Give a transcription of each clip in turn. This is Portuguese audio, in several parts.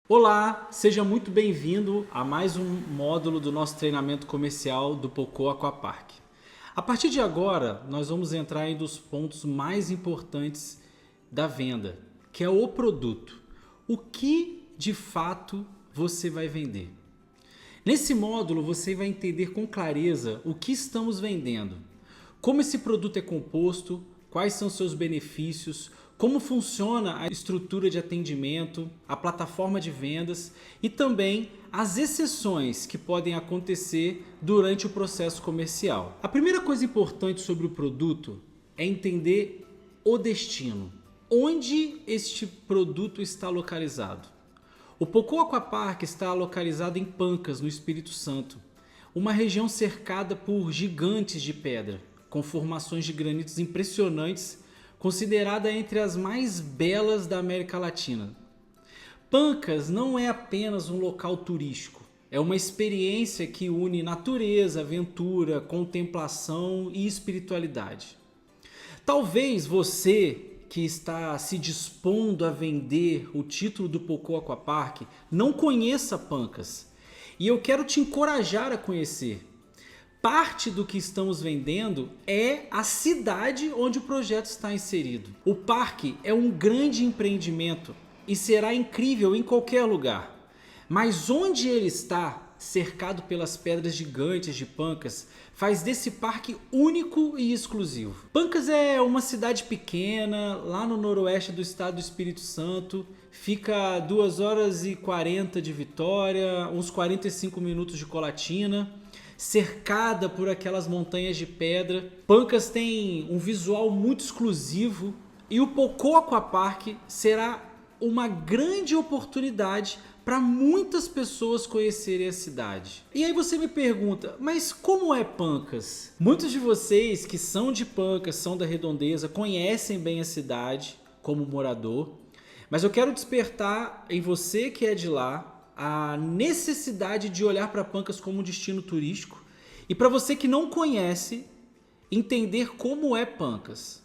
Olá, seja muito bem-vindo a mais um módulo do nosso treinamento comercial do Poco Aquapark. A partir de agora, nós vamos entrar em um dos pontos mais importantes da venda, que é o produto. O que de fato você vai vender? Nesse módulo, você vai entender com clareza o que estamos vendendo, como esse produto é composto, quais são seus benefícios, como funciona a estrutura de atendimento, a plataforma de vendas e também as exceções que podem acontecer durante o processo comercial. A primeira coisa importante sobre o produto é entender o destino, onde este produto está localizado. O Poco Aquapark está localizado em Pancas, no Espírito Santo, uma região cercada por gigantes de pedra, com formações de granitos impressionantes, considerada entre as mais belas da América Latina. Pancas não é apenas um local turístico, é uma experiência que une natureza, aventura, contemplação e espiritualidade. Talvez você que está se dispondo a vender o título do Poco Aquapark não conheça Pancas, e eu quero te encorajar a conhecer. Parte do que estamos vendendo é a cidade onde o projeto está inserido. O parque é um grande empreendimento e será incrível em qualquer lugar. Mas onde ele está, cercado pelas pedras gigantes de Pancas, faz desse parque único e exclusivo. Pancas é uma cidade pequena, lá no noroeste do estado do Espírito Santo. Fica a 2 horas e 40 de Vitória, uns 45 minutos de Colatina, cercada por aquelas montanhas de pedra. Pancas tem um visual muito exclusivo e o Poco Aquapark será uma grande oportunidade para muitas pessoas conhecerem a cidade. E aí você me pergunta, mas como é Pancas? Muitos de vocês que são de Pancas, são da Redondeza, conhecem bem a cidade como morador, mas eu quero despertar em você que é de lá a necessidade de olhar para Pancas como um destino turístico e para você que não conhece, entender como é Pancas.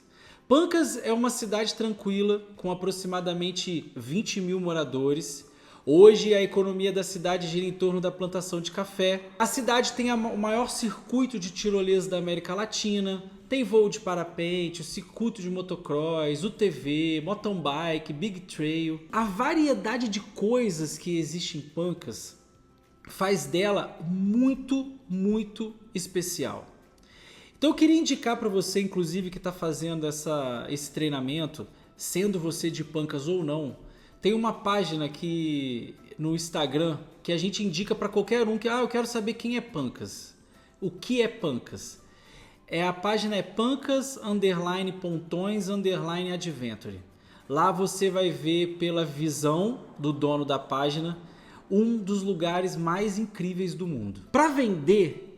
Pancas é uma cidade tranquila com aproximadamente 20 mil moradores. Hoje a economia da cidade gira em torno da plantação de café. A cidade tem o maior circuito de tirolesa da América Latina. Tem voo de parapente, o circuito de motocross, UTV, mountain bike, big trail. A variedade de coisas que existe em Pancas faz dela muito, muito especial. Então eu queria indicar para você, inclusive, que está fazendo esse treinamento, sendo você de Pancas ou não, tem uma página aqui no Instagram que a gente indica para qualquer um que eu quero saber quem é Pancas. O que é Pancas? A página é pancas_pontões_adventure. Lá você vai ver pela visão do dono da página um dos lugares mais incríveis do mundo. Para vender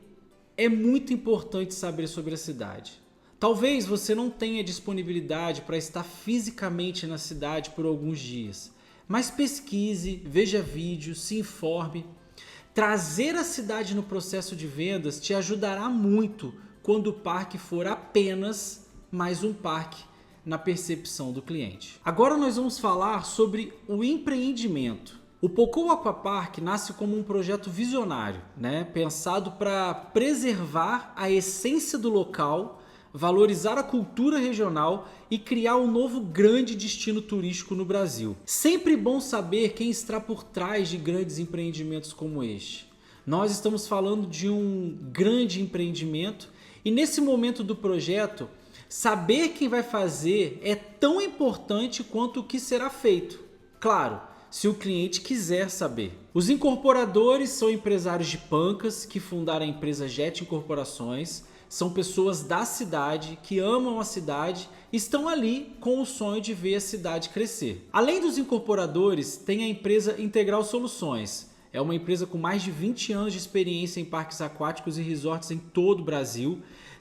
é muito importante saber sobre a cidade. Talvez você não tenha disponibilidade para estar fisicamente na cidade por alguns dias, mas pesquise, veja vídeos, se informe. Trazer a cidade no processo de vendas te ajudará muito quando o parque for apenas mais um parque na percepção do cliente. Agora nós vamos falar sobre o empreendimento. O Poco Aquapark nasce como um projeto visionário, pensado para preservar a essência do local, valorizar a cultura regional e criar um novo grande destino turístico no Brasil. Sempre bom saber quem está por trás de grandes empreendimentos como este. Nós estamos falando de um grande empreendimento e nesse momento do projeto, saber quem vai fazer é tão importante quanto o que será feito. Claro, se o cliente quiser saber. Os incorporadores são empresários de Pancas que fundaram a empresa Jet Incorporações. São pessoas da cidade que amam a cidade e estão ali com o sonho de ver a cidade crescer. Além dos incorporadores, tem a empresa Integral Soluções. É uma empresa com mais de 20 anos de experiência em parques aquáticos e resorts em todo o Brasil,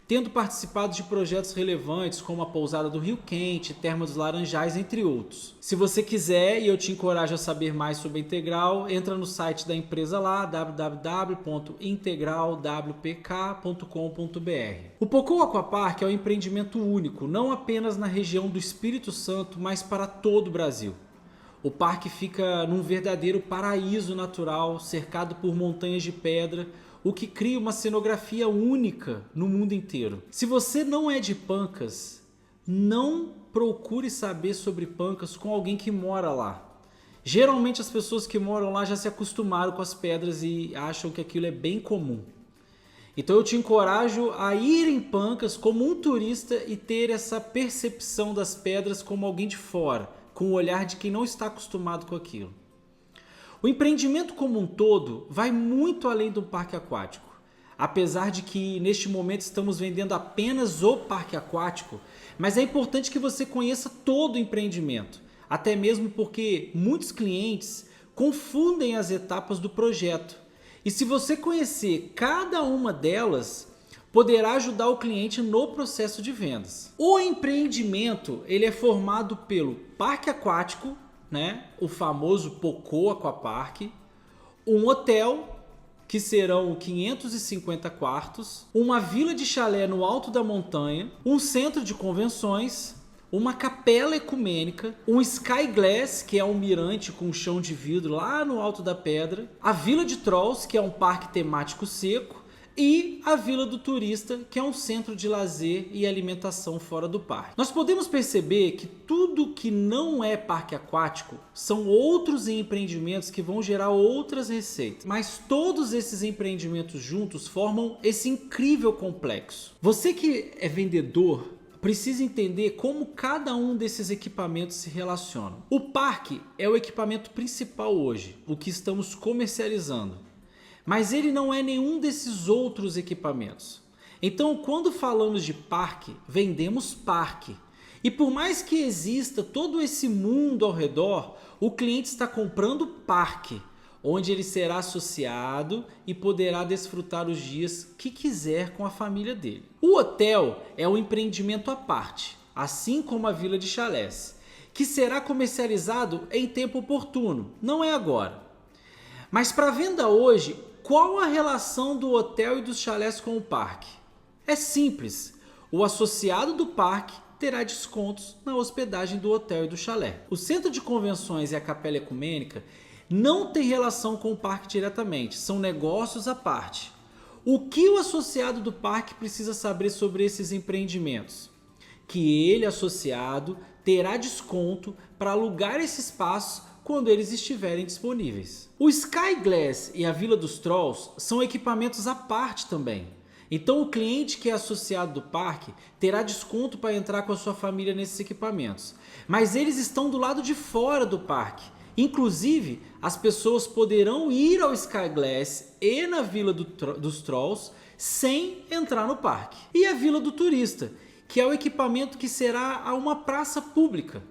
tendo participado de projetos relevantes como a Pousada do Rio Quente, Termas dos Laranjais, entre outros. Se você quiser e eu te encorajo a saber mais sobre a Integral, entra no site da empresa lá, www.integralwpk.com.br. O Poco Aquapark é um empreendimento único, não apenas na região do Espírito Santo, mas para todo o Brasil. O parque fica num verdadeiro paraíso natural, cercado por montanhas de pedra, o que cria uma cenografia única no mundo inteiro. Se você não é de Pancas, não procure saber sobre Pancas com alguém que mora lá. Geralmente as pessoas que moram lá já se acostumaram com as pedras e acham que aquilo é bem comum. Então eu te encorajo a ir em Pancas como um turista e ter essa percepção das pedras como alguém de fora, com o olhar de quem não está acostumado com aquilo. O empreendimento como um todo vai muito além do parque aquático. Apesar de que neste momento estamos vendendo apenas o parque aquático, mas é importante que você conheça todo o empreendimento, até mesmo porque muitos clientes confundem as etapas do projeto. E se você conhecer cada uma delas, poderá ajudar o cliente no processo de vendas. O empreendimento ele é formado pelo parque aquático, o famoso Pocoa Aquapark, um hotel, que serão 550 quartos, uma vila de chalé no alto da montanha, um centro de convenções, uma capela ecumênica, um Sky Glass, que é um mirante com chão de vidro lá no alto da pedra, a Vila de Trolls, que é um parque temático seco, e a Vila do Turista, que é um centro de lazer e alimentação fora do parque. Nós podemos perceber que tudo que não é parque aquático são outros empreendimentos que vão gerar outras receitas, mas todos esses empreendimentos juntos formam esse incrível complexo. Você que é vendedor precisa entender como cada um desses equipamentos se relacionam. O parque é o equipamento principal hoje, o que estamos comercializando. Mas ele não é nenhum desses outros equipamentos. Então, quando falamos de parque, vendemos parque. E por mais que exista todo esse mundo ao redor, o cliente está comprando parque, onde ele será associado e poderá desfrutar os dias que quiser com a família dele. O hotel é um empreendimento à parte, assim como a vila de chalés, que será comercializado em tempo oportuno, não é agora. Mas para venda hoje, qual a relação do hotel e dos chalés com o parque? É simples, o associado do parque terá descontos na hospedagem do hotel e do chalé. O centro de convenções e a capela ecumênica não tem relação com o parque diretamente, são negócios à parte. O que o associado do parque precisa saber sobre esses empreendimentos? Que ele, associado, terá desconto para alugar esse espaço quando eles estiverem disponíveis. O Sky Glass e a Vila dos Trolls são equipamentos à parte também. Então o cliente que é associado do parque terá desconto para entrar com a sua família nesses equipamentos. Mas eles estão do lado de fora do parque. Inclusive, as pessoas poderão ir ao Sky Glass e na Vila dos Trolls sem entrar no parque. E a Vila do Turista, que é o equipamento que será a uma praça pública.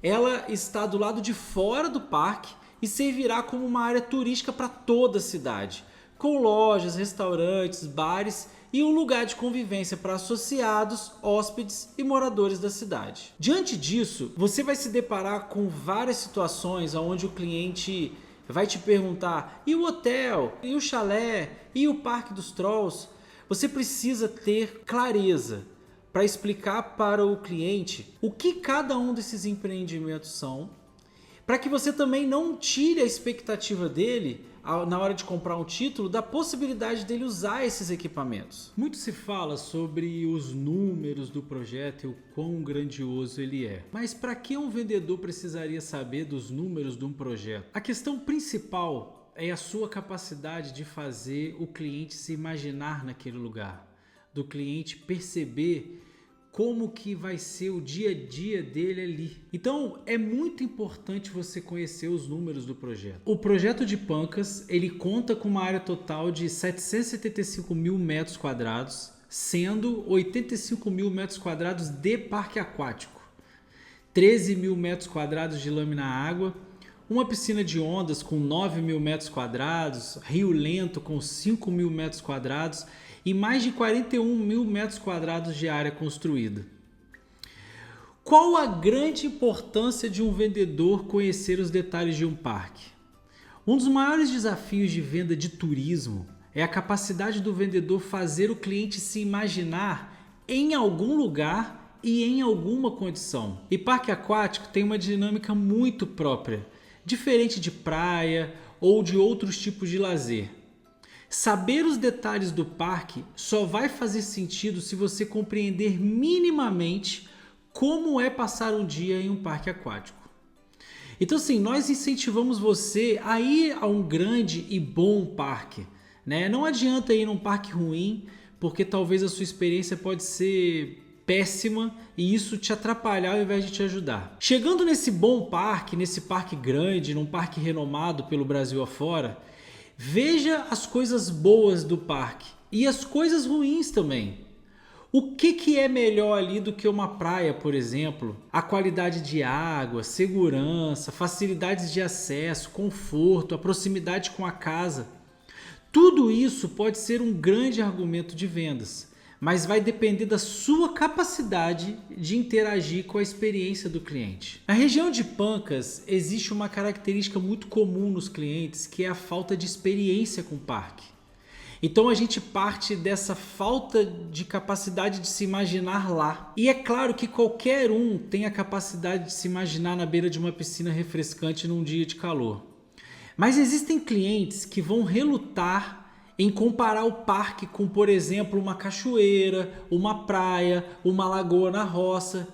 Ela está do lado de fora do parque e servirá como uma área turística para toda a cidade, com lojas, restaurantes, bares e um lugar de convivência para associados, hóspedes e moradores da cidade. Diante disso, você vai se deparar com várias situações onde o cliente vai te perguntar: e o hotel? E o chalé? E o Parque dos Trolls? Você precisa ter clareza para explicar para o cliente o que cada um desses empreendimentos são, para que você também não tire a expectativa dele na hora de comprar um título da possibilidade dele usar esses equipamentos. Muito se fala sobre os números do projeto e o quão grandioso ele é. Mas para que um vendedor precisaria saber dos números de um projeto? A questão principal é a sua capacidade de fazer o cliente se imaginar naquele lugar, do cliente perceber como que vai ser o dia a dia dele ali. Então é muito importante você conhecer os números do projeto. O projeto de Pancas, ele conta com uma área total de 775 mil metros quadrados, sendo 85 mil metros quadrados de parque aquático, 13 mil metros quadrados de lâmina água, uma piscina de ondas com 9 mil metros quadrados, rio lento com 5 mil metros quadrados e mais de 41 mil metros quadrados de área construída. Qual a grande importância de um vendedor conhecer os detalhes de um parque? Um dos maiores desafios de venda de turismo é a capacidade do vendedor fazer o cliente se imaginar em algum lugar e em alguma condição. E parque aquático tem uma dinâmica muito própria, diferente de praia ou de outros tipos de lazer. Saber os detalhes do parque só vai fazer sentido se você compreender minimamente como é passar um dia em um parque aquático. Então, sim, nós incentivamos você a ir a um grande e bom parque, né? Não adianta ir num parque ruim, porque talvez a sua experiência pode ser péssima e isso te atrapalhar ao invés de te ajudar. Chegando nesse bom parque, nesse parque grande, num parque renomado pelo Brasil afora, veja as coisas boas do parque e as coisas ruins também. O que é melhor ali do que uma praia, por exemplo? A qualidade de água, segurança, facilidades de acesso, conforto, a proximidade com a casa. Tudo isso pode ser um grande argumento de vendas, mas vai depender da sua capacidade de interagir com a experiência do cliente. Na região de Pancas existe uma característica muito comum nos clientes, que é a falta de experiência com o parque. Então a gente parte dessa falta de capacidade de se imaginar lá. E é claro que qualquer um tem a capacidade de se imaginar na beira de uma piscina refrescante num dia de calor. Mas existem clientes que vão relutar em comparar o parque com, por exemplo, uma cachoeira, uma praia, uma lagoa na roça.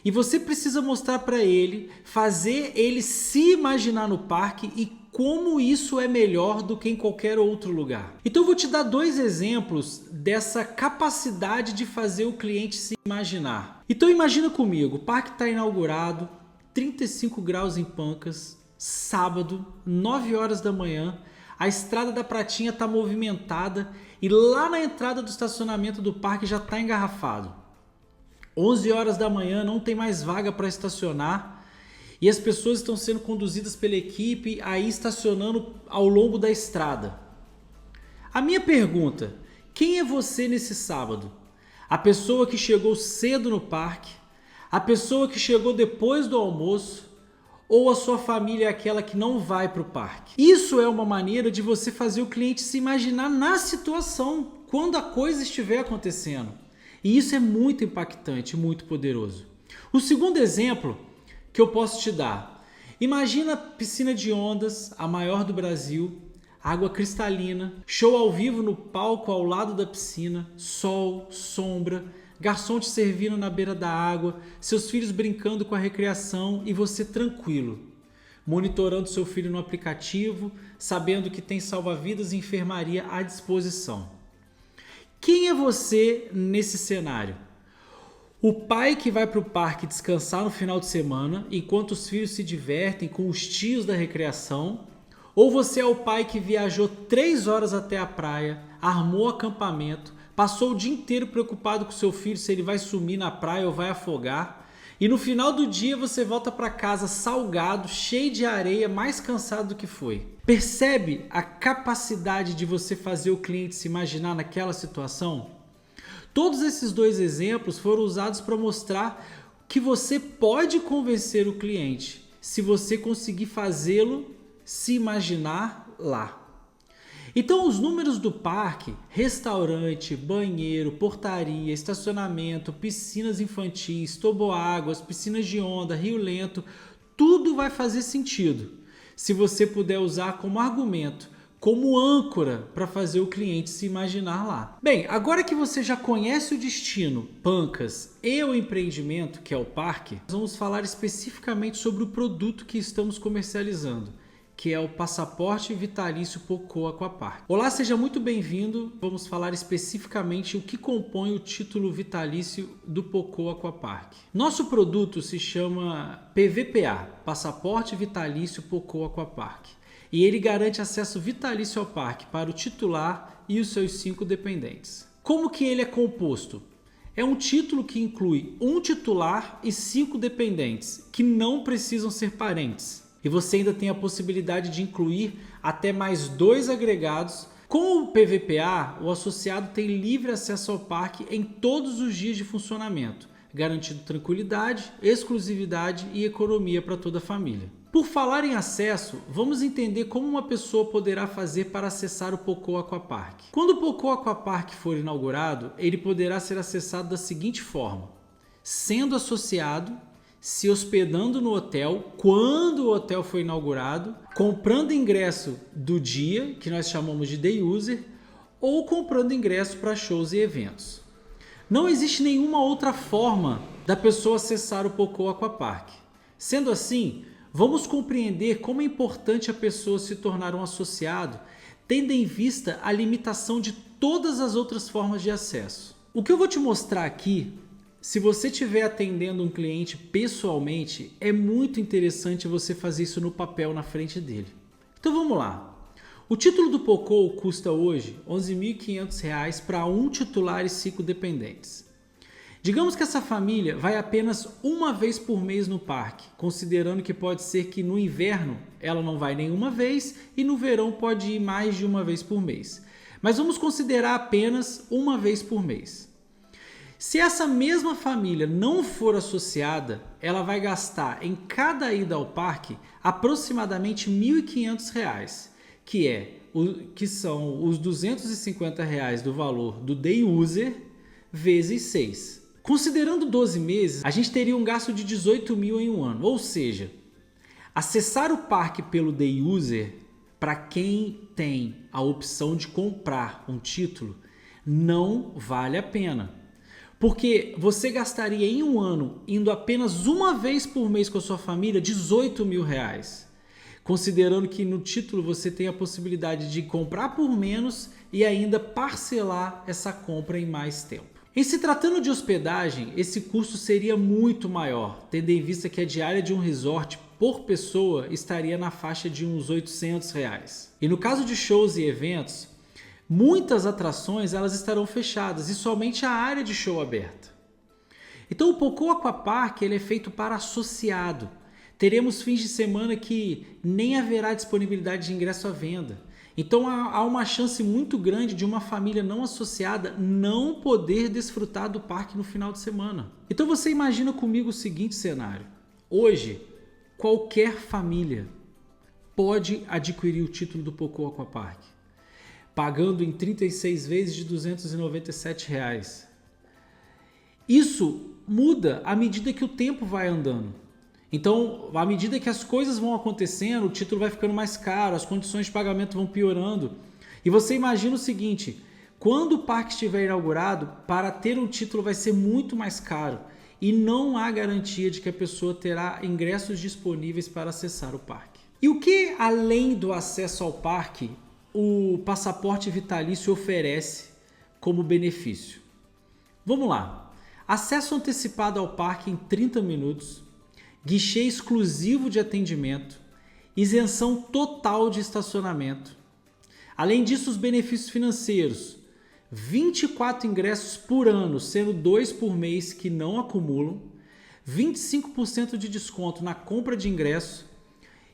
E você precisa mostrar para ele, fazer ele se imaginar no parque e como isso é melhor do que em qualquer outro lugar. Então eu vou te dar 2 exemplos dessa capacidade de fazer o cliente se imaginar. Então imagina comigo, o parque está inaugurado, 35 graus em Pancas, sábado, 9 horas da manhã, a estrada da Pratinha está movimentada e lá na entrada do estacionamento do parque já está engarrafado. 11 horas da manhã, não tem mais vaga para estacionar e as pessoas estão sendo conduzidas pela equipe aí estacionando ao longo da estrada. A minha pergunta, quem é você nesse sábado? A pessoa que chegou cedo no parque? A pessoa que chegou depois do almoço? Ou a sua família é aquela que não vai para o parque? Isso é uma maneira de você fazer o cliente se imaginar na situação, quando a coisa estiver acontecendo. E isso é muito impactante, muito poderoso. O segundo exemplo que eu posso te dar. Imagina a piscina de ondas, a maior do Brasil, água cristalina, show ao vivo no palco ao lado da piscina, sol, sombra, garçom te servindo na beira da água, seus filhos brincando com a recreação e você tranquilo, monitorando seu filho no aplicativo, sabendo que tem salva-vidas e enfermaria à disposição. Quem é você nesse cenário? O pai que vai para o parque descansar no final de semana enquanto os filhos se divertem com os tios da recreação? Ou você é o pai que viajou 3 horas até a praia, armou acampamento, passou o dia inteiro preocupado com seu filho se ele vai sumir na praia ou vai afogar. E no final do dia você volta para casa salgado, cheio de areia, mais cansado do que foi. Percebe a capacidade de você fazer o cliente se imaginar naquela situação? Todos esses 2 exemplos foram usados para mostrar que você pode convencer o cliente se você conseguir fazê-lo se imaginar lá. Então os números do parque, restaurante, banheiro, portaria, estacionamento, piscinas infantis, toboáguas, piscinas de onda, rio lento, tudo vai fazer sentido se você puder usar como argumento, como âncora para fazer o cliente se imaginar lá. Bem, agora que você já conhece o destino, Pancas e o empreendimento, que é o parque, vamos falar especificamente sobre o produto que estamos comercializando, que é o Passaporte Vitalício Pocoa Aquapark. Olá, seja muito bem-vindo. Vamos falar especificamente o que compõe o título vitalício do Pocoa Aquapark. Nosso produto se chama PVPA, Passaporte Vitalício Pocoa Aquapark, e ele garante acesso vitalício ao parque para o titular e os seus 5 dependentes. Como que ele é composto? É um título que inclui um titular e 5 dependentes, que não precisam ser parentes. E você ainda tem a possibilidade de incluir até mais 2 agregados. Com o PVPA, o associado tem livre acesso ao parque em todos os dias de funcionamento, garantindo tranquilidade, exclusividade e economia para toda a família. Por falar em acesso, vamos entender como uma pessoa poderá fazer para acessar o Pocoa Aquapark. Quando o Pocoa Aquapark for inaugurado, ele poderá ser acessado da seguinte forma: sendo associado, se hospedando no hotel quando o hotel foi inaugurado, comprando ingresso do dia, que nós chamamos de day user, ou comprando ingresso para shows e eventos. Não existe nenhuma outra forma da pessoa acessar o Pocoa Aquapark. Sendo assim, vamos compreender como é importante a pessoa se tornar um associado, tendo em vista a limitação de todas as outras formas de acesso. O que eu vou te mostrar aqui, se você estiver atendendo um cliente pessoalmente, é muito interessante você fazer isso no papel na frente dele. Então vamos lá. O título do Pocoa custa hoje R$ 11.500 para um titular e 5 dependentes. Digamos que essa família vai apenas uma vez por mês no parque, considerando que pode ser que no inverno ela não vai nenhuma vez e no verão pode ir mais de uma vez por mês. Mas vamos considerar apenas uma vez por mês. Se essa mesma família não for associada, ela vai gastar em cada ida ao parque aproximadamente R$ 1.500, que são os R$ 250 do valor do Day User vezes 6. Considerando 12 meses, a gente teria um gasto de 18 mil em um ano, ou seja, acessar o parque pelo Day User, para quem tem a opção de comprar um título, não vale a pena. Porque você gastaria em um ano, indo apenas uma vez por mês com a sua família, 18 mil reais. Considerando que no título você tem a possibilidade de comprar por menos e ainda parcelar essa compra em mais tempo. Em se tratando de hospedagem, esse custo seria muito maior, tendo em vista que a diária de um resort por pessoa estaria na faixa de uns R$ 800. E no caso de shows e eventos, muitas atrações elas estarão fechadas e somente a área de show aberta. Então o Pocoa Aquapark ele é feito para associado. Teremos fins de semana que nem haverá disponibilidade de ingresso à venda. Então há uma chance muito grande de uma família não associada não poder desfrutar do parque no final de semana. Então você imagina comigo o seguinte cenário. Hoje, qualquer família pode adquirir o título do Pocoa Aquapark, pagando em 36 vezes de R$ 297. Isso muda à medida que o tempo vai andando. Então, à medida que as coisas vão acontecendo, o título vai ficando mais caro, as condições de pagamento vão piorando. E você imagina o seguinte, quando o parque estiver inaugurado, para ter um título vai ser muito mais caro e não há garantia de que a pessoa terá ingressos disponíveis para acessar o parque. E o que, além do acesso ao parque, o passaporte vitalício oferece como benefício? Vamos lá. Acesso antecipado ao parque em 30 minutos, guichê exclusivo de atendimento, isenção total de estacionamento. Além disso, os benefícios financeiros, 24 ingressos por ano, sendo 2 por mês que não acumulam, 25% de desconto na compra de ingresso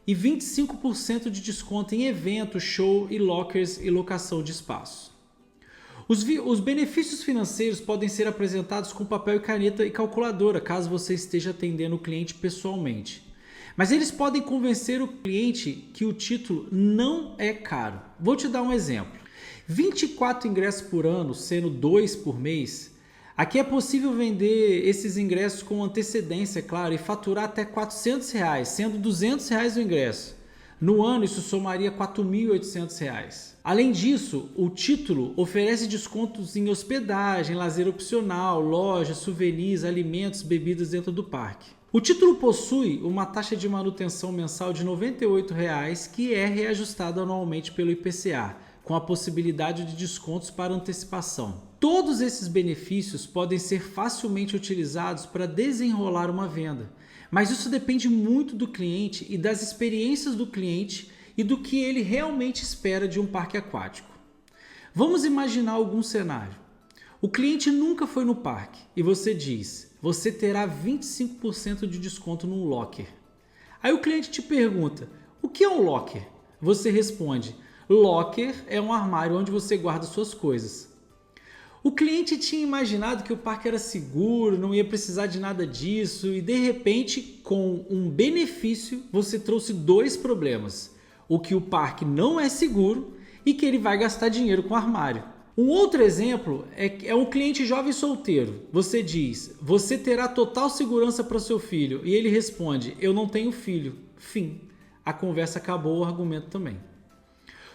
e 25% de desconto em eventos, show e lockers e locação de espaço. Os benefícios financeiros podem ser apresentados com papel e caneta e calculadora, caso você esteja atendendo o cliente pessoalmente. Mas eles podem convencer o cliente que o título não é caro. Vou te dar um exemplo. 24 ingressos por ano, sendo 2 por mês. Aqui é possível vender esses ingressos com antecedência, claro, e faturar até R$ 400, sendo R$ 200 o ingresso. No ano, isso somaria R$ 4.800. Além disso, o título oferece descontos em hospedagem, lazer opcional, lojas, souvenirs, alimentos, bebidas dentro do parque. O título possui uma taxa de manutenção mensal de R$ 98, que é reajustada anualmente pelo IPCA, com a possibilidade de descontos para antecipação. Todos esses benefícios podem ser facilmente utilizados para desenrolar uma venda, mas isso depende muito do cliente e das experiências do cliente e do que ele realmente espera de um parque aquático. Vamos imaginar algum cenário. O cliente nunca foi no parque e você diz, você terá 25% de desconto num locker. Aí o cliente te pergunta, o que é um locker? Você responde, locker é um armário onde você guarda suas coisas. O cliente tinha imaginado que o parque era seguro, não ia precisar de nada disso e de repente, com um benefício, você trouxe 2 problemas. O que o parque não é seguro e que ele vai gastar dinheiro com armário. Um outro exemplo é um cliente jovem solteiro. Você diz, você terá total segurança para seu filho. E ele responde, eu não tenho filho. Fim. A conversa acabou, o argumento também.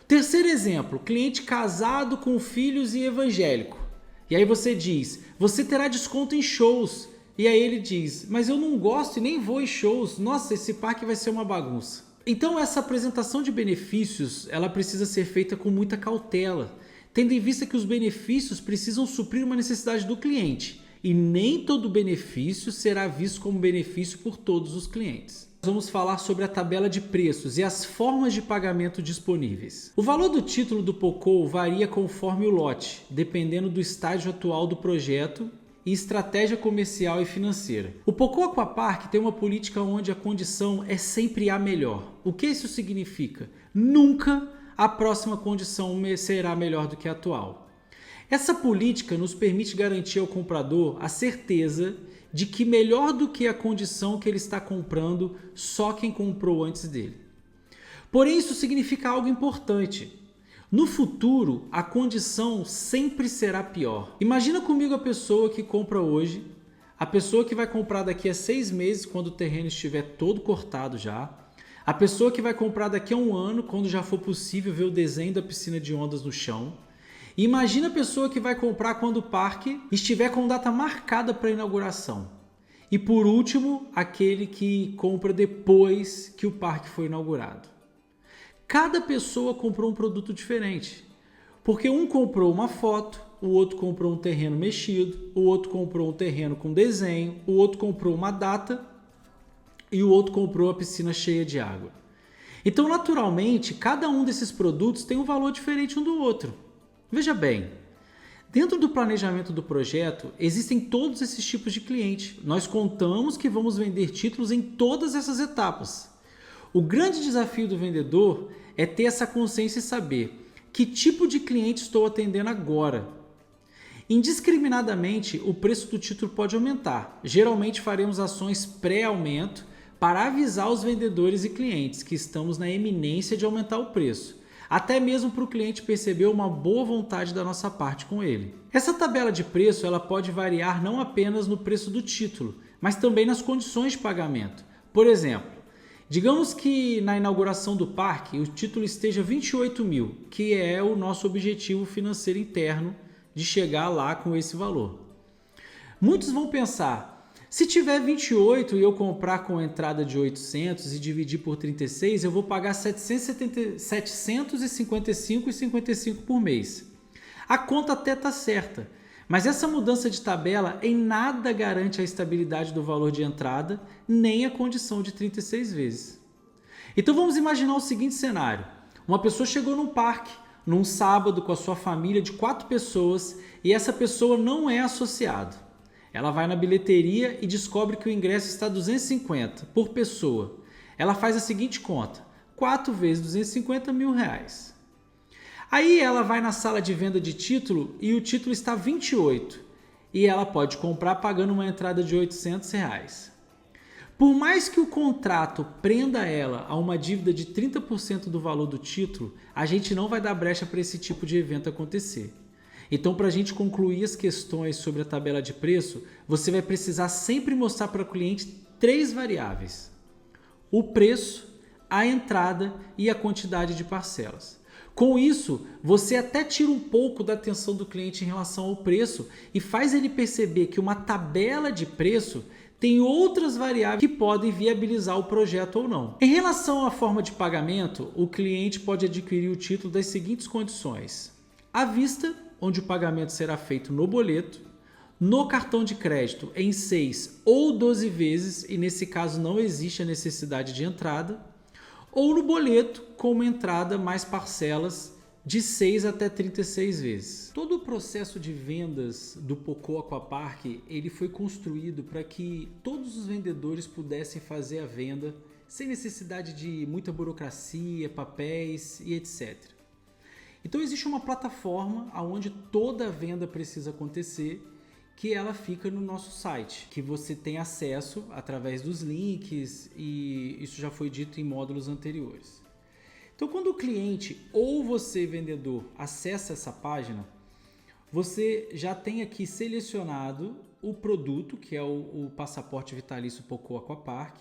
Terceiro exemplo, cliente casado com filhos e evangélico. E aí você diz, você terá desconto em shows. E aí ele diz, mas eu não gosto e nem vou em shows. Nossa, esse parque vai ser uma bagunça. Então essa apresentação de benefícios, ela precisa ser feita com muita cautela, tendo em vista que os benefícios precisam suprir uma necessidade do cliente. E nem todo benefício será visto como benefício por todos os clientes. Vamos falar sobre a tabela de preços e as formas de pagamento disponíveis. O valor do título do POCO varia conforme o lote, dependendo do estágio atual do projeto e estratégia comercial e financeira. O POCO Aquapark tem uma política onde a condição é sempre a melhor. O que isso significa? Nunca a próxima condição será melhor do que a atual. Essa política nos permite garantir ao comprador a certeza de que melhor do que a condição que ele está comprando, só quem comprou antes dele. Porém, isso significa algo importante. No futuro, a condição sempre será pior. Imagina comigo a pessoa que compra hoje, a pessoa que vai comprar daqui a 6 meses, quando o terreno estiver todo cortado já, a pessoa que vai comprar daqui a 1 ano, quando já for possível ver o desenho da piscina de ondas no chão. E imagina a pessoa que vai comprar quando o parque estiver com data marcada para inauguração. E por último, aquele que compra depois que o parque foi inaugurado. Cada pessoa comprou um produto diferente, porque um comprou uma foto, o outro comprou um terreno mexido, o outro comprou um terreno com desenho, o outro comprou uma data e o outro comprou a piscina cheia de água. Então, naturalmente, cada um desses produtos tem um valor diferente um do outro. Veja bem, dentro do planejamento do projeto, existem todos esses tipos de cliente. Nós contamos que vamos vender títulos em todas essas etapas. O grande desafio do vendedor é ter essa consciência e saber que tipo de cliente estou atendendo agora. Indiscriminadamente, o preço do título pode aumentar. Geralmente faremos ações pré-aumento para avisar os vendedores e clientes que estamos na iminência de aumentar o preço. Até mesmo para o cliente perceber uma boa vontade da nossa parte com ele. Essa tabela de preço ela pode variar não apenas no preço do título, mas também nas condições de pagamento. Por exemplo, digamos que na inauguração do parque o título esteja 28 mil, que é o nosso objetivo financeiro interno de chegar lá com esse valor. Muitos vão pensar, se tiver 28 e eu comprar com entrada de 800 e dividir por 36, eu vou pagar 755,55 por mês. A conta até está certa, mas essa mudança de tabela em nada garante a estabilidade do valor de entrada, nem a condição de 36 vezes. Então vamos imaginar o seguinte cenário. Uma pessoa chegou num parque, num sábado com a sua família de 4 pessoas e essa pessoa não é associado. Ela vai na bilheteria e descobre que o ingresso está 250 por pessoa. Ela faz a seguinte conta, 4 vezes 250, R$1.000. Aí ela vai na sala de venda de título e o título está 28 e ela pode comprar pagando uma entrada de R$800. Por mais que o contrato prenda ela a uma dívida de 30% do valor do título, a gente não vai dar brecha para esse tipo de evento acontecer. Então, para a gente concluir as questões sobre a tabela de preço, você vai precisar sempre mostrar para o cliente 3 variáveis: o preço, a entrada e a quantidade de parcelas. Com isso, você até tira um pouco da atenção do cliente em relação ao preço e faz ele perceber que uma tabela de preço tem outras variáveis que podem viabilizar o projeto ou não. Em relação à forma de pagamento, o cliente pode adquirir o título das seguintes condições: à vista, onde o pagamento será feito no boleto, no cartão de crédito em 6 ou 12 vezes, e nesse caso não existe a necessidade de entrada, ou no boleto com uma entrada mais parcelas de 6 até 36 vezes. Todo o processo de vendas do POCO Aquapark ele foi construído para que todos os vendedores pudessem fazer a venda sem necessidade de muita burocracia, papéis e etc. Então existe uma plataforma onde toda a venda precisa acontecer, que ela fica no nosso site, que você tem acesso através dos links e isso já foi dito em módulos anteriores. Então quando o cliente ou você vendedor acessa essa página, você já tem aqui selecionado o produto, que é o passaporte vitalício Poco Aquapark.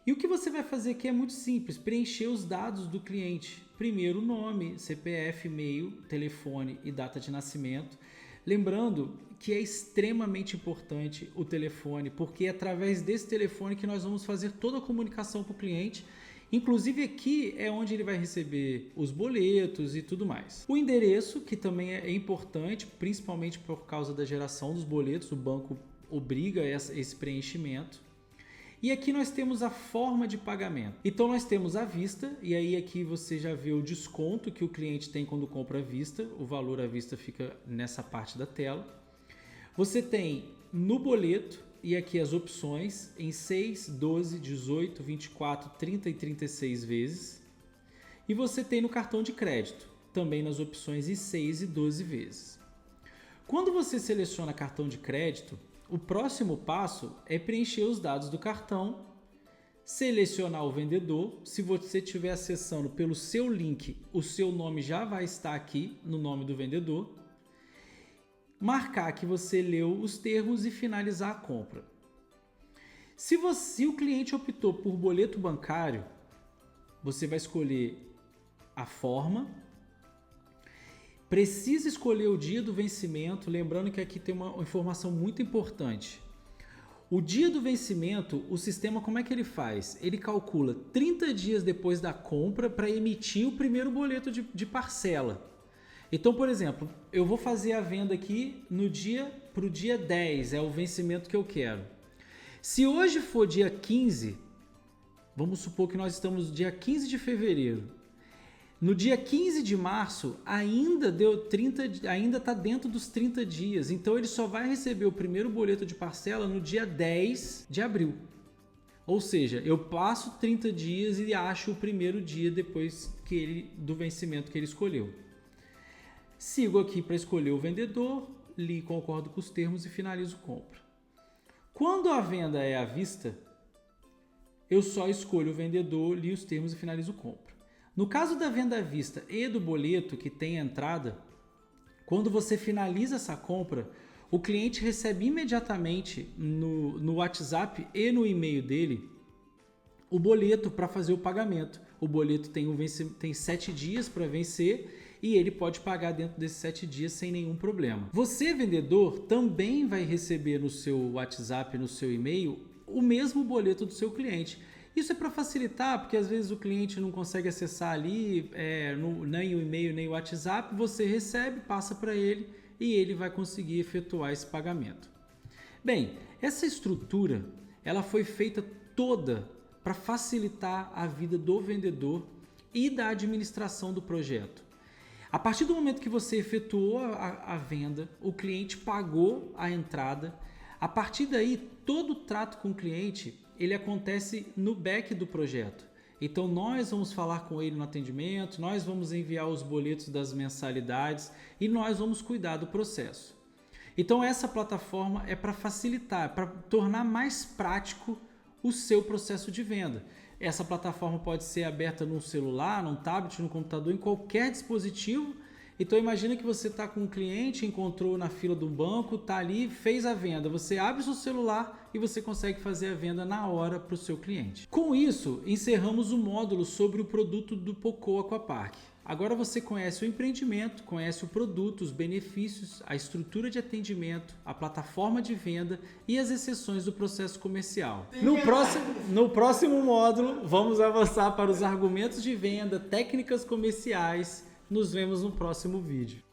E o que você vai fazer aqui é muito simples, preencher os dados do cliente. Primeiro, nome, CPF, e-mail, telefone e data de nascimento. Lembrando que é extremamente importante o telefone, porque é através desse telefone que nós vamos fazer toda a comunicação com o cliente. Inclusive aqui é onde ele vai receber os boletos e tudo mais. O endereço, que também é importante, principalmente por causa da geração dos boletos, o banco obriga esse preenchimento. E aqui nós temos a forma de pagamento. Então nós temos à vista, e aí aqui você já vê o desconto que o cliente tem quando compra à vista, o valor à vista fica nessa parte da tela. Você tem no boleto, e aqui as opções em 6, 12, 18, 24, 30 e 36 vezes. E você tem no cartão de crédito, também nas opções em 6 e 12 vezes. Quando você seleciona cartão de crédito, o próximo passo é preencher os dados do cartão, selecionar o vendedor. Se você estiver acessando pelo seu link, o seu nome já vai estar aqui no nome do vendedor. Marcar que você leu os termos e finalizar a compra. Se o cliente optou por boleto bancário, você vai escolher a forma. Precisa escolher o dia do vencimento, lembrando que aqui tem uma informação muito importante. O dia do vencimento, o sistema como é que ele faz? Ele calcula 30 dias depois da compra para emitir o primeiro boleto de parcela. Então, por exemplo, eu vou fazer a venda aqui para o dia 10, é o vencimento que eu quero. Se hoje for dia 15, vamos supor que nós estamos no dia 15 de fevereiro. No dia 15 de março ainda está dentro dos 30 dias, então ele só vai receber o primeiro boleto de parcela no dia 10 de abril. Ou seja, eu passo 30 dias e acho o primeiro dia depois do vencimento que ele escolheu. Sigo aqui para escolher o vendedor, li concordo com os termos e finalizo compra. Quando a venda é à vista, eu só escolho o vendedor, li os termos e finalizo compra. No caso da venda à vista e do boleto que tem a entrada, quando você finaliza essa compra, o cliente recebe imediatamente no WhatsApp e no e-mail dele o boleto para fazer o pagamento. O boleto tem 7 dias para vencer e ele pode pagar dentro desses 7 dias sem nenhum problema. Você, vendedor, também vai receber no seu WhatsApp, no seu e-mail, o mesmo boleto do seu cliente. Isso é para facilitar, porque às vezes o cliente não consegue acessar ali nem o e-mail nem o WhatsApp, você recebe, passa para ele e ele vai conseguir efetuar esse pagamento. Bem, essa estrutura ela foi feita toda para facilitar a vida do vendedor e da administração do projeto. A partir do momento que você efetuou a venda, o cliente pagou a entrada, a partir daí todo o trato com o cliente ele acontece no back do projeto. Então nós vamos falar com ele no atendimento, nós vamos enviar os boletos das mensalidades e nós vamos cuidar do processo. Então essa plataforma é para facilitar, para tornar mais prático o seu processo de venda. Essa plataforma pode ser aberta num celular, num tablet, num computador, em qualquer dispositivo. Então imagina que você está com um cliente, encontrou na fila do banco, está ali, fez a venda. Você abre o seu celular e você consegue fazer a venda na hora para o seu cliente. Com isso, encerramos o módulo sobre o produto do Poco Aquapark. Agora você conhece o empreendimento, conhece o produto, os benefícios, a estrutura de atendimento, a plataforma de venda e as exceções do processo comercial. No próximo módulo, vamos avançar para os argumentos de venda, técnicas comerciais. Nos vemos no próximo vídeo.